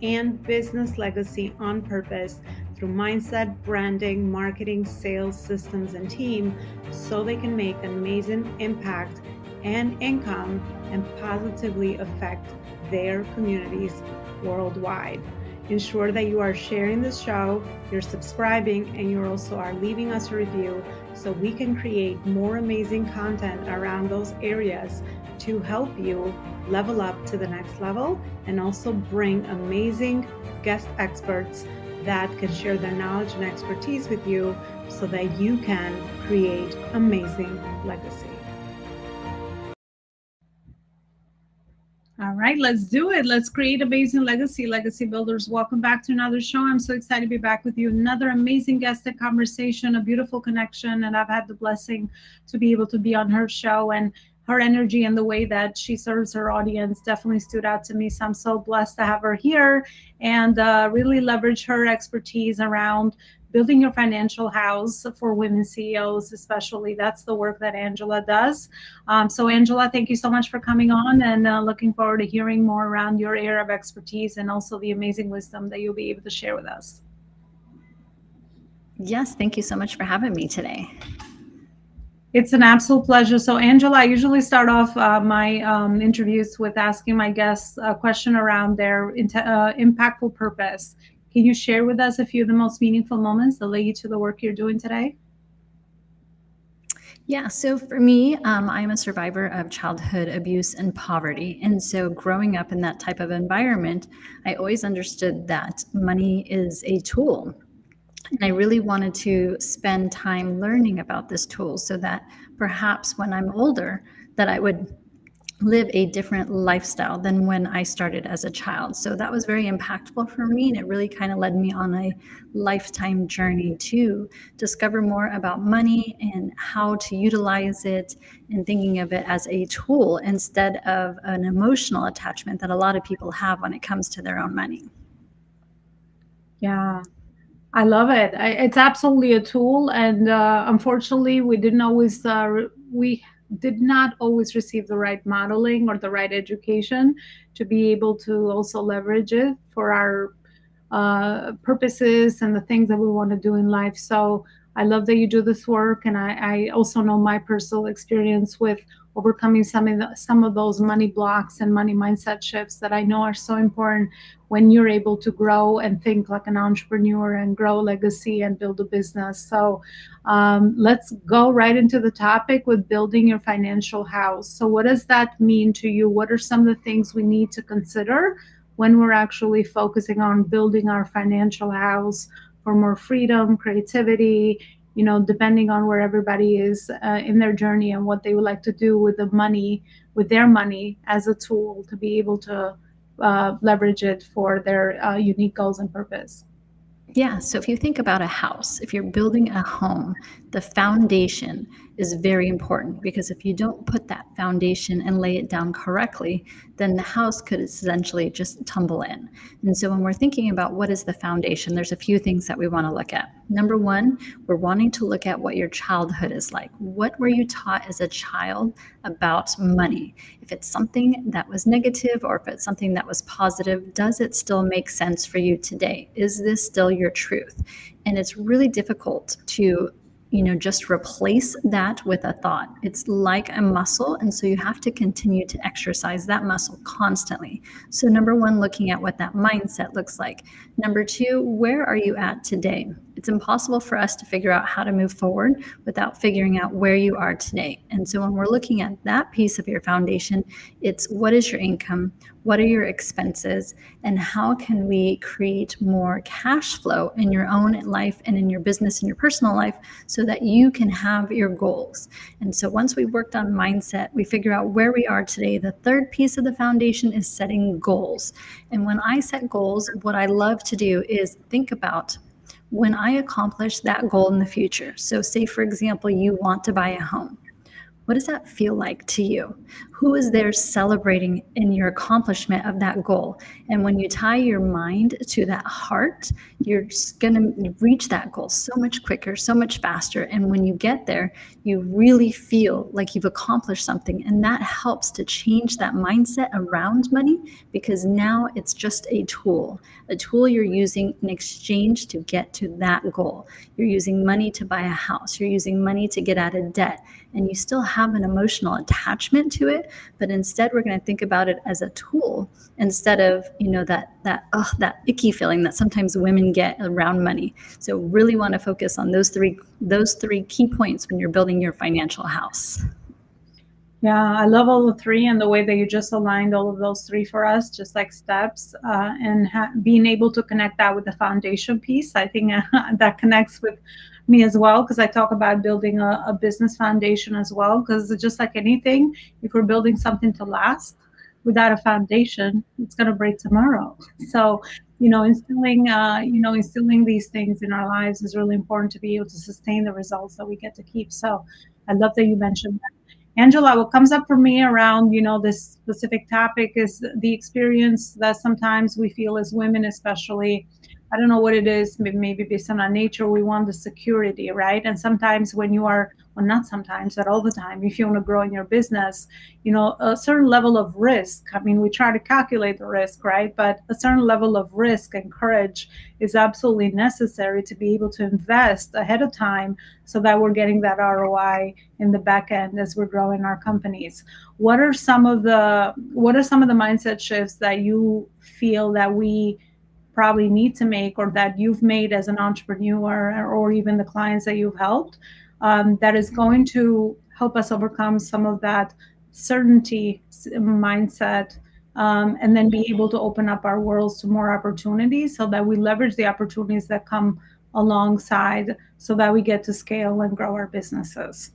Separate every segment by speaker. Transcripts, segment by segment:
Speaker 1: and business legacy on purpose through mindset, branding, marketing, sales, systems, and team so they can make an amazing impact and income and positively affect their communities worldwide. Ensure that you are sharing this show, you're subscribing, and you also are leaving us a review so we can create more amazing content around those areas to help you level up to the next level and also bring amazing guest experts that can share their knowledge and expertise with you so that you can create amazing legacy. All right, let's do it. Let's create amazing legacy. Legacy builders, welcome back to another show. I'm so excited to be back with you. Another amazing guest and conversation, a beautiful connection. And I've had the blessing to be able to be on her show, and her energy and the way that she serves her audience definitely stood out to me. So I'm so blessed to have her here and really leverage her expertise around building your financial house for women CEOs, especially. That's the work that Angela does. So Angela, thank you so much for coming on, and looking forward to hearing more around your area of expertise and also the amazing wisdom that you'll be able to share with us.
Speaker 2: Yes, thank you so much for having me today.
Speaker 1: It's an absolute pleasure. So, Angela, I usually start off my interviews with asking my guests a question around their impactful purpose. Can you share with us a few of the most meaningful moments that led you to the work you're doing today?
Speaker 2: Yeah, so for me, I'm a survivor of childhood abuse and poverty. And so growing up in that type of environment, I always understood that money is a tool. And I really wanted to spend time learning about this tool so that perhaps when I'm older, that I would live a different lifestyle than when I started as a child. So that was very impactful for me. And it really kind of led me on a lifetime journey to discover more about money and how to utilize it, and thinking of it as a tool instead of an emotional attachment that a lot of people have when it comes to their own money.
Speaker 1: Yeah, I love it. It's absolutely a tool, and unfortunately, we did not always receive the right modeling or the right education to be able to also leverage it for our purposes and the things that we want to do in life. So I love that you do this work, and I also know my personal experience with overcoming some of those money blocks and money mindset shifts that I know are so important when you're able to grow and think like an entrepreneur and grow legacy and build a business. So let's go right into the topic with building your financial house. So what does that mean to you? What are some of the things we need to consider when we're actually focusing on building our financial house for more freedom, creativity, depending on where everybody is in their journey and what they would like to do with their money as a tool to be able to leverage it for their unique goals and purpose.
Speaker 2: Yeah, so if you think about a house, if you're building a home, the foundation is very important, because if you don't put that foundation and lay it down correctly, then the house could essentially just tumble in. And so when we're thinking about what is the foundation, there's a few things that we want to look at. Number one, we're wanting to look at what your childhood is like. What were you taught as a child about money? If it's something that was negative, or if it's something that was positive, does it still make sense for you today? Is this still your truth? And it's really difficult to just replace that with a thought. It's like a muscle. And so you have to continue to exercise that muscle constantly. So number one, looking at what that mindset looks like. Number two, where are you at today? It's impossible for us to figure out how to move forward without figuring out where you are today. And so when we're looking at that piece of your foundation, it's what is your income? What are your expenses? And how can we create more cash flow in your own life and in your business and your personal life so that you can have your goals? And so once we worked on mindset, we figure out where we are today. The third piece of the foundation is setting goals. And when I set goals, what I love to do is think about when I accomplish that goal in the future. So say, for example, you want to buy a home. What does that feel like to you? Who is there celebrating in your accomplishment of that goal? And when you tie your mind to that heart, you're going to reach that goal so much quicker, so much faster. And when you get there, you really feel like you've accomplished something. And that helps to change that mindset around money, because now it's just a tool you're using in exchange to get to that goal. You're using money to buy a house. You're using money to get out of debt. And you still have an emotional attachment to it, but instead we're going to think about it as a tool instead of, that icky feeling that sometimes women get around money. So really want to focus on those three key points when you're building your financial house.
Speaker 1: Yeah, I love all the three and the way that you just aligned all of those three for us, just like steps, and being able to connect that with the foundation piece. I think that connects with me as well, because I talk about building a business foundation as well, because just like anything, if we're building something to last without a foundation, it's going to break tomorrow. So, instilling these things in our lives is really important to be able to sustain the results that we get to keep. So I love that you mentioned that. Angela, what comes up for me around, this specific topic is the experience that sometimes we feel as women, especially, I don't know what it is, maybe based on our nature, we want the security, right? And sometimes when you are, well, not sometimes, but all the time, if you want to grow in your business, a certain level of risk. I mean, we try to calculate the risk, right? But a certain level of risk and courage is absolutely necessary to be able to invest ahead of time so that we're getting that ROI in the back end as we're growing our companies. What are some of the mindset shifts that you feel that we probably need to make, or that you've made as an entrepreneur, or even the clients that you've helped, that is going to help us overcome some of that certainty mindset, and then be able to open up our worlds to more opportunities so that we leverage the opportunities that come alongside so that we get to scale and grow our businesses?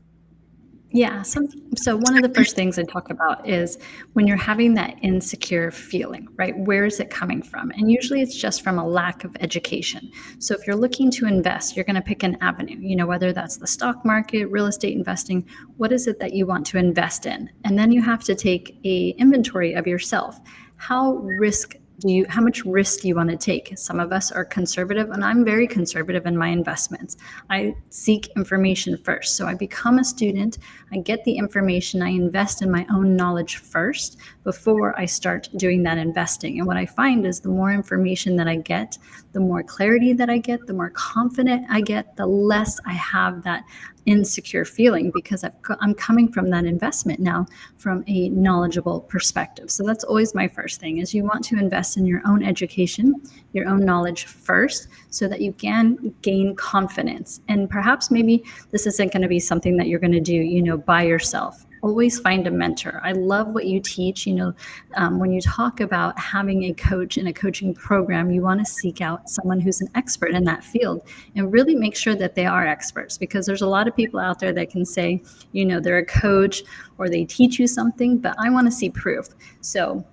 Speaker 2: Yeah. So one of the first things I talk about is when you're having that insecure feeling, right? Where is it coming from? And usually it's just from a lack of education. So if you're looking to invest, you're going to pick an avenue, whether that's the stock market, real estate investing, what is it that you want to invest in? And then you have to take a inventory of yourself. How much risk do you want to take? Some of us are conservative, and I'm very conservative in my investments. I seek information first. So I become a student, I get the information, I invest in my own knowledge first before I start doing that investing. And what I find is the more information that I get, the more clarity that I get, the more confident I get, the less I have that insecure feeling, because I'm coming from that investment now from a knowledgeable perspective. So that's always my first thing, is you want to invest in your own education, your own knowledge first, so that you can gain confidence. And perhaps maybe this isn't going to be something that you're going to do, by yourself. Always find a mentor. I love what you teach. When you talk about having a coach in a coaching program, you want to seek out someone who's an expert in that field and really make sure that they are experts, because there's a lot of people out there that can say, they're a coach or they teach you something, but I want to see proof. So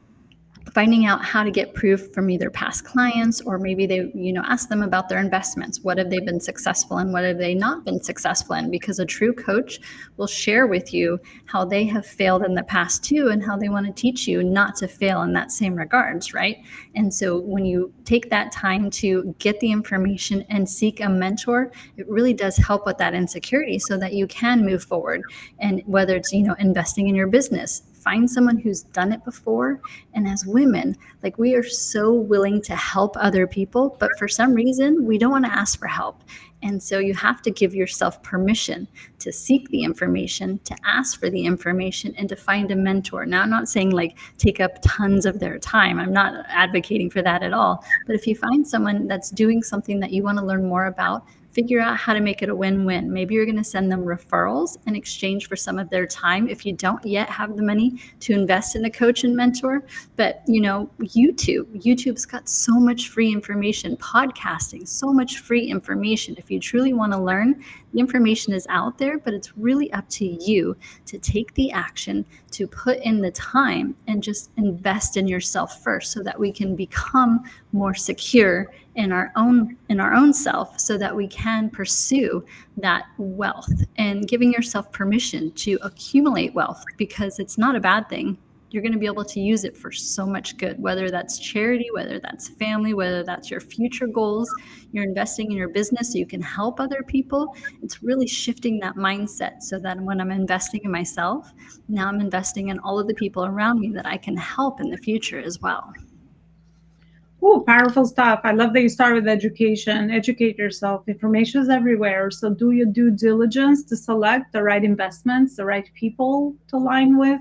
Speaker 2: finding out how to get proof from either past clients, or maybe they, ask them about their investments. What have they been successful in? What have they not been successful in? Because a true coach will share with you how they have failed in the past too, and how they want to teach you not to fail in that same regards, right? And so when you take that time to get the information and seek a mentor, it really does help with that insecurity so that you can move forward. And whether it's, investing in your business, find someone who's done it before. And as women, we are so willing to help other people, but for some reason, we don't want to ask for help. And so you have to give yourself permission to seek the information, to ask for the information, and to find a mentor. Now, I'm not saying take up tons of their time. I'm not advocating for that at all. But if you find someone that's doing something that you want to learn more about, figure out how to make it a win-win. Maybe you're going to send them referrals in exchange for some of their time if you don't yet have the money to invest in a coach and mentor. But, YouTube's got so much free information, podcasting, so much free information. If you truly want to learn, the information is out there, but it's really up to you to take the action, to put in the time, and just invest in yourself first so that we can become more secure in our own self, so that we can pursue that wealth, and giving yourself permission to accumulate wealth, because it's not a bad thing. You're going to be able to use it for so much good, whether that's charity, whether that's family, whether that's your future goals. You're investing in your business so you can help other people. It's really shifting that mindset so that when I'm investing in myself, now I'm investing in all of the people around me that I can help in the future as well.
Speaker 1: Oh, powerful stuff. I love that you start with education. Educate yourself. Information is everywhere. So do your due diligence to select the right investments, the right people to align with,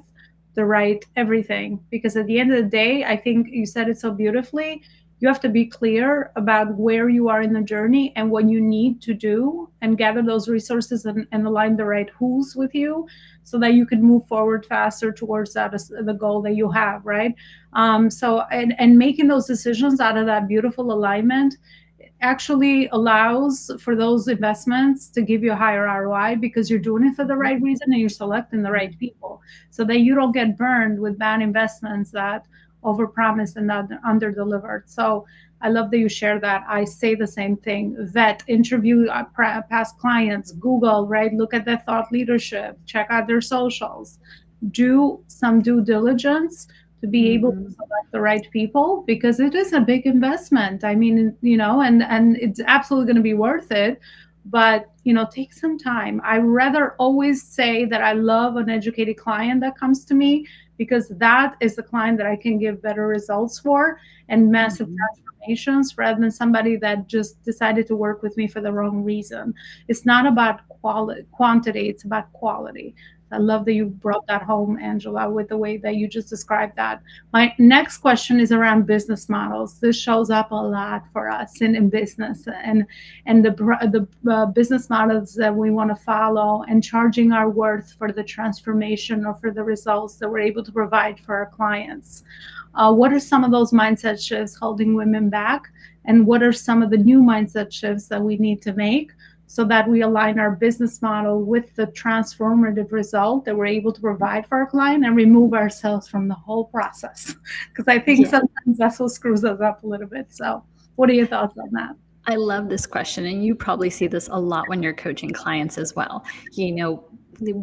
Speaker 1: the right everything. Because at the end of the day, I think you said it so beautifully. You have to be clear about where you are in the journey and what you need to do, and gather those resources, and align the right who's with you, so that you can move forward faster towards that, the goal that you have, right? And making those decisions out of that beautiful alignment actually allows for those investments to give you a higher ROI, because you're doing it for the right reason and you're selecting the right people, so that you don't get burned with bad investments that overpromised and not underdelivered. So I love that you share that. I say the same thing. Vet, interview past clients, Google, right? Look at their thought leadership, check out their socials, do some due diligence to be able to select the right people, because it is a big investment. I mean, and it's absolutely going to be worth it, but take some time. I rather always say that I love an educated client that comes to me, because that is the client that I can give better results for and massive transformations, rather than somebody that just decided to work with me for the wrong reason. It's not about quantity, it's about quality. I love that you brought that home, Angela, with the way that you just described that. My next question is around business models. This shows up a lot for us in business, and the business models that we want to follow, and charging our worth for the transformation or for the results that we're able to provide for our clients. What are some of those mindset shifts holding women back? And what are some of the new mindset shifts that we need to make, so that we align our business model with the transformative result that we're able to provide for our client, and remove ourselves from the whole process? Because I think sometimes that's what screws us up a little bit. So what are your thoughts on that?
Speaker 2: I love this question, and you probably see this a lot when you're coaching clients as well.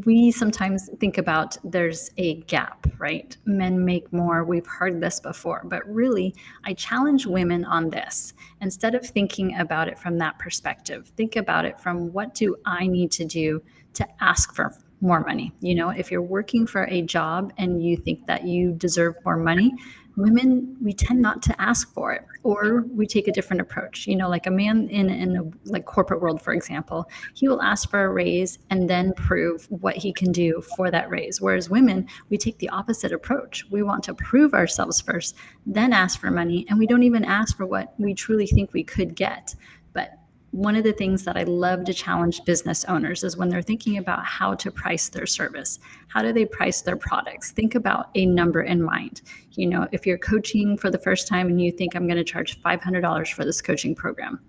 Speaker 2: We sometimes think about there's a gap, right? Men make more. We've heard this before, but really, I challenge women on this. Instead of thinking about it from that perspective, think about it from, what do I need to do to ask for more money? If you're working for a job and you think that you deserve more money, women, we tend not to ask for it, or we take a different approach. Like a man in a like corporate world, for example, he will ask for a raise and then prove what he can do for that raise. Whereas women, we take the opposite approach. We want to prove ourselves first, then ask for money, and we don't even ask for what we truly think we could get. But one of the things that I love to challenge business owners is when they're thinking about how to price their service, how do they price their products? Think about a number in mind. If you're coaching for the first time and you think, I'm going to charge $500 for this coaching program,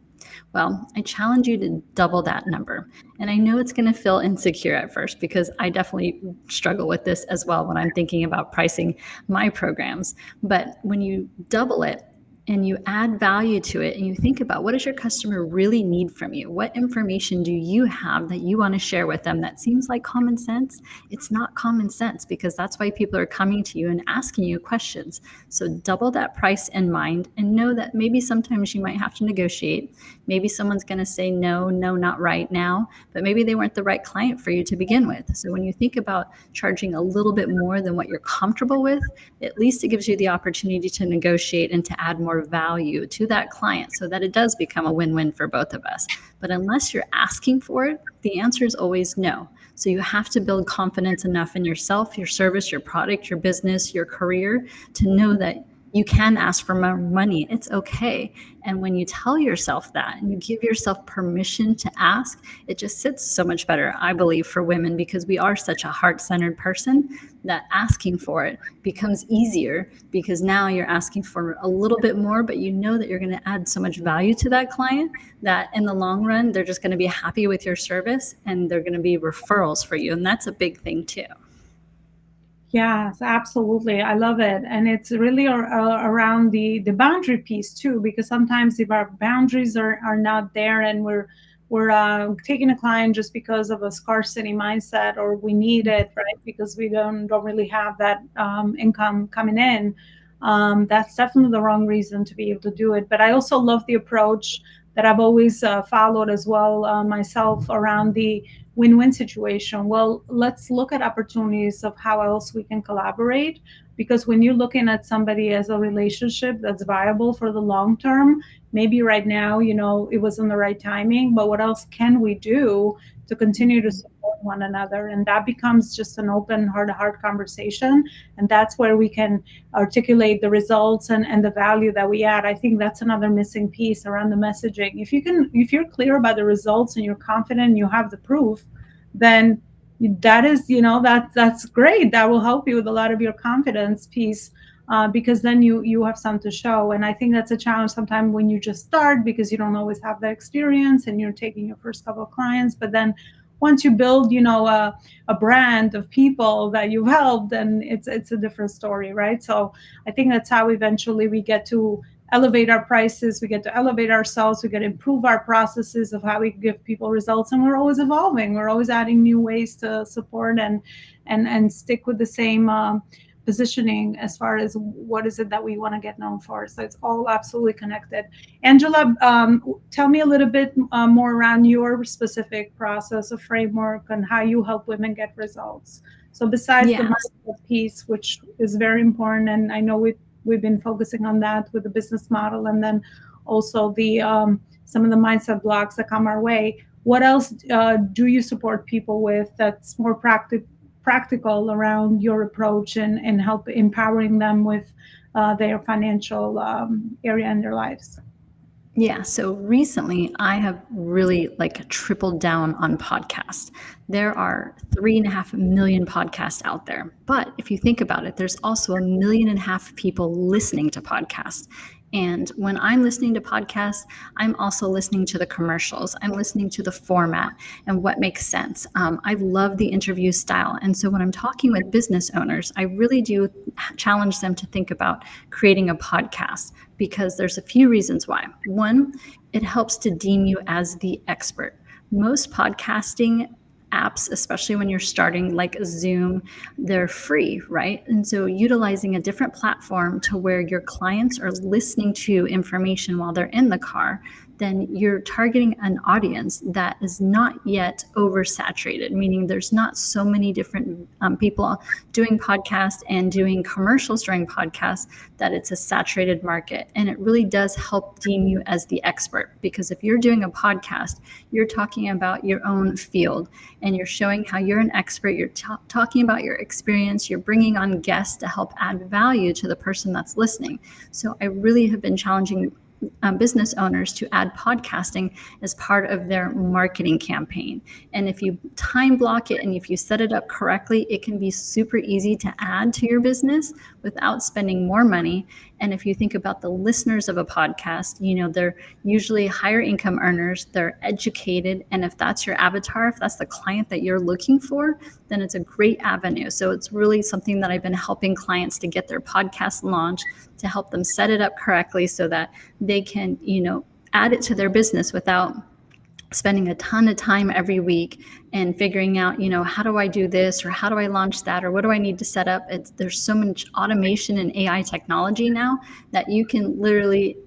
Speaker 2: well, I challenge you to double that number. And I know it's going to feel insecure at first, because I definitely struggle with this as well when I'm thinking about pricing my programs. But when you double it, and you add value to it, and you think about, what does your customer really need from you? What information do you have that you want to share with them that seems like common sense? It's not common sense, because that's why people are coming to you and asking you questions. So double that price in mind, and know that maybe sometimes you might have to negotiate. Maybe someone's going to say, no, not right now, but maybe they weren't the right client for you to begin with. So when you think about charging a little bit more than what you're comfortable with, at least it gives you the opportunity to negotiate and to add more value to that client, so that it does become a win-win for both of us. But unless you're asking for it, the answer is always no. So you have to build confidence enough in yourself, your service, your product, your business, your career, to know that You can ask for more money. It's okay. And when you tell yourself that and you give yourself permission to ask, it just sits so much better, I believe, for women, because we are such a heart-centered person that asking for it becomes easier, because now you're asking for a little bit more, but you know that you're going to add so much value to that client that in the long run, they're just going to be happy with your service and they're going to be referrals for you. And that's a big thing too.
Speaker 1: Yes, absolutely. I love it. And it's really around the boundary piece too, because sometimes if our boundaries are not there and we're taking a client just because of a scarcity mindset, or we need it, right? Because we don't really have that income coming in. That's definitely the wrong reason to be able to do it. But I also love the approach that I've always followed as well myself around the win-win situation. Well, let's look at opportunities of how else we can collaborate, because when you're looking at somebody as a relationship that's viable for the long term, maybe right now, it wasn't the right timing, but what else can we do to continue to support one another? And that becomes just an open heart-to-heart conversation, and that's where we can articulate the results and the value that we add. I think that's another missing piece around the messaging. If you're clear about the results and you're confident and you have the proof, then that is, that's great. That will help you with a lot of your confidence piece, because then you have something to show. And I think that's a challenge sometimes when you just start, because you don't always have the experience and you're taking your first couple of clients. But then once you build, a brand of people that you've helped, then it's a different story, right? So I think that's how eventually we get to elevate our prices, we get to elevate ourselves, we get to improve our processes of how we give people results, and we're always evolving, we're always adding new ways to support and stick with the same positioning as far as what is it that we want to get known for. So it's all absolutely connected. Angela, tell me a little bit more around your specific process or framework and how you help women get results. So besides the mindset piece, which is very important, and I know we've been focusing on that with the business model, and then also the some of the mindset blocks that come our way. What else do you support people with that's more practical around your approach and help empowering them with their financial area in their lives?
Speaker 2: Yeah, so recently I have really tripled down on podcasts. There are 3.5 million podcasts out there. But if you think about it, there's also 1.5 million people listening to podcasts. And when I'm listening to podcasts, I'm also listening to the commercials. I'm listening to the format and what makes sense. I love the interview style. And so when I'm talking with business owners, I really do challenge them to think about creating a podcast, because there's a few reasons why. One, it helps to deem you as the expert. Most podcasting apps, especially when you're starting, like Zoom, they're free, right? And so utilizing a different platform to where your clients are listening to information while they're in the car, then you're targeting an audience that is not yet oversaturated, meaning there's not so many different people doing podcasts and doing commercials during podcasts that it's a saturated market. And it really does help deem you as the expert, because if you're doing a podcast, you're talking about your own field and you're showing how you're an expert. You're talking about your experience. You're bringing on guests to help add value to the person that's listening. So I really have been challenging business owners to add podcasting as part of their marketing campaign. And if you time block it and if you set it up correctly, it can be super easy to add to your business without spending more money. And if you think about the listeners of a podcast, they're usually higher income earners, they're educated. And if that's your avatar, if that's the client that you're looking for, then it's a great avenue. So it's really something that I've been helping clients to get their podcast launched, to help them set it up correctly so that they can, add it to their business without spending a ton of time every week and figuring out, how do I do this, or how do I launch that, or what do I need to set up? There's so much automation and AI technology now that you can literally,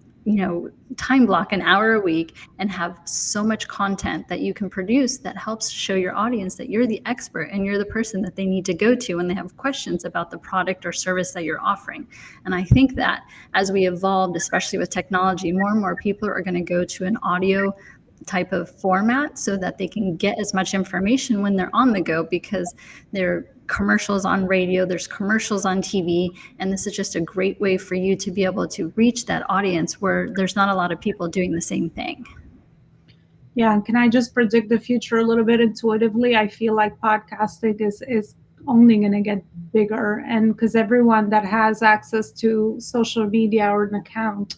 Speaker 2: time block an hour a week and have so much content that you can produce that helps show your audience that you're the expert and you're the person that they need to go to when they have questions about the product or service that you're offering. And I think that as we evolved, especially with technology, more and more people are going to go to an audio type of format so that they can get as much information when they're on the go, because they're commercials on radio, there's commercials on TV, and this is just a great way for you to be able to reach that audience where there's not a lot of people doing the same thing.
Speaker 1: Yeah, and can I just predict the future a little bit intuitively? I feel like podcasting is only going to get bigger, and because everyone that has access to social media or an account,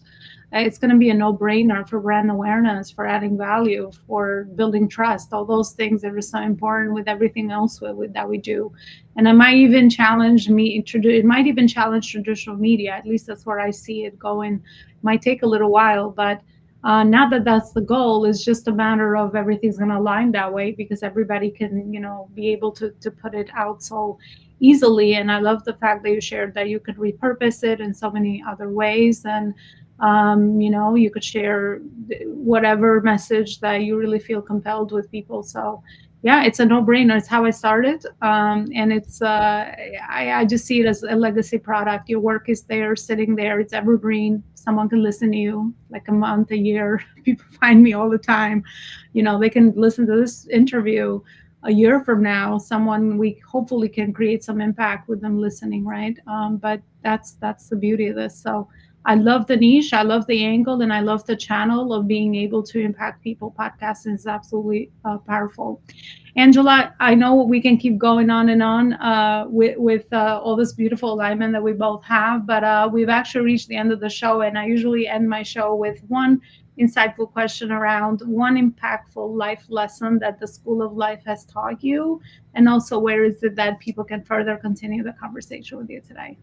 Speaker 1: it's going to be a no-brainer for brand awareness, for adding value, for building trust. All those things that are so important with everything else that we do. And it might even challenge it might even challenge traditional media. At least that's where I see it going. It might take a little while, but now that that's the goal, it's just a matter of everything's going to align that way, because everybody can, be able to put it out so easily. And I love the fact that you shared that you could repurpose it in so many other ways. And you could share whatever message that you really feel compelled with people. So yeah, it's a no-brainer. It's how I started. And it's I just see it as a legacy product. Your work is there, sitting there. It's evergreen. Someone can listen to you like a month, a year. People find me all the time. They can listen to this interview a year from now. We hopefully can create some impact with them listening, right? But that's the beauty of this. So I love the niche, I love the angle, and I love the channel of being able to impact people. Podcasting is absolutely powerful. Angela, I know we can keep going on and on with all this beautiful alignment that we both have, but we've actually reached the end of the show, and I usually end my show with one insightful question around one impactful life lesson that the School of Life has taught you, and also where is it that people can further continue the conversation with you today?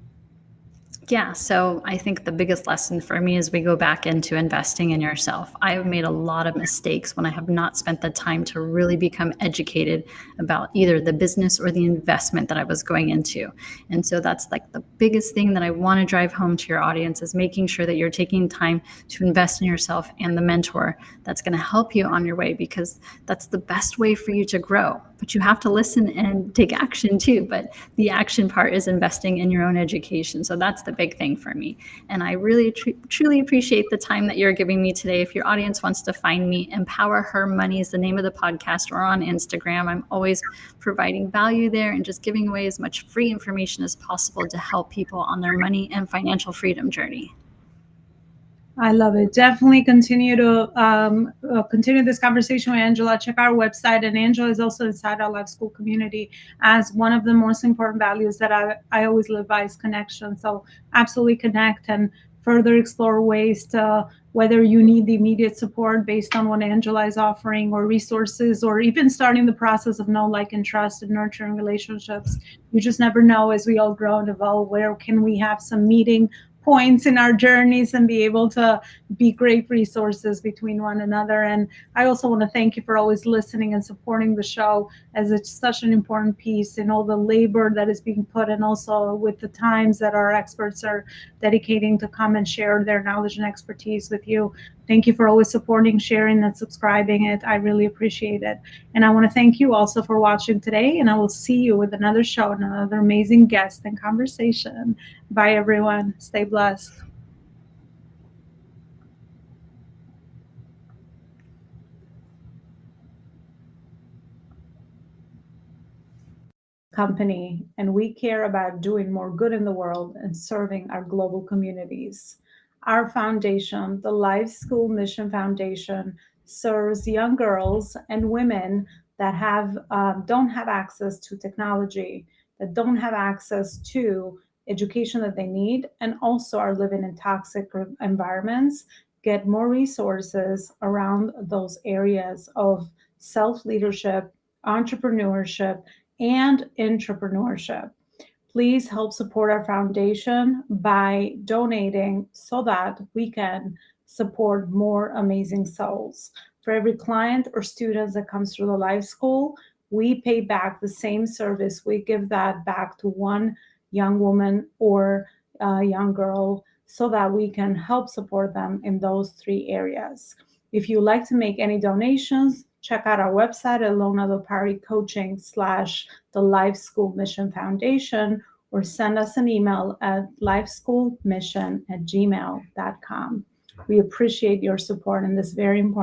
Speaker 2: Yeah, so I think the biggest lesson for me is we go back into investing in yourself. I have made a lot of mistakes when I have not spent the time to really become educated about either the business or the investment that I was going into. And so that's like the biggest thing that I want to drive home to your audience, is making sure that you're taking time to invest in yourself and the mentor that's going to help you on your way, because that's the best way for you to grow. But you have to listen and take action too. But the action part is investing in your own education. So that's the big thing for me. And I really truly appreciate the time that you're giving me today. If your audience wants to find me, Empower Her Money is the name of the podcast, or on Instagram. I'm always providing value there and just giving away as much free information as possible to help people on their money and financial freedom journey.
Speaker 1: I love it. Definitely continue to continue this conversation with Angela. Check our website, and Angela is also inside our Life School community, as one of the most important values that I always live by is connection. So absolutely connect and further explore ways to, whether you need the immediate support based on what Angela is offering, or resources, or even starting the process of know, like, and trust and nurturing relationships. You just never know, as we all grow and evolve, where can we have some meeting points in our journeys and be able to be great resources between one another. And I also want to thank you for always listening and supporting the show, as it's such an important piece in all the labor that is being put, and also with the times that our experts are dedicating to come and share their knowledge and expertise with you. Thank you for always supporting, sharing, and subscribing it. I really appreciate it. And I want to thank you also for watching today, and I will see you with another show and another amazing guest and conversation. Bye, everyone. Stay blessed. Company, and we care about doing more good in the world and serving our global communities. Our foundation, the Life School Mission Foundation, serves young girls and women that don't have access to technology, that don't have access to education that they need, and also are living in toxic environments, get more resources around those areas of self-leadership, entrepreneurship, and entrepreneurship. Please help support our foundation by donating so that we can support more amazing souls. For every client or student that comes through the Life School, we pay back the same service. We give that back to one young woman or young girl, so that we can help support them in those three areas. If you'd like to make any donations, check out our website at Elona Coaching / the Life School Mission Foundation, or send us an email at lifeschoolmission@gmail.com. We appreciate your support in this very important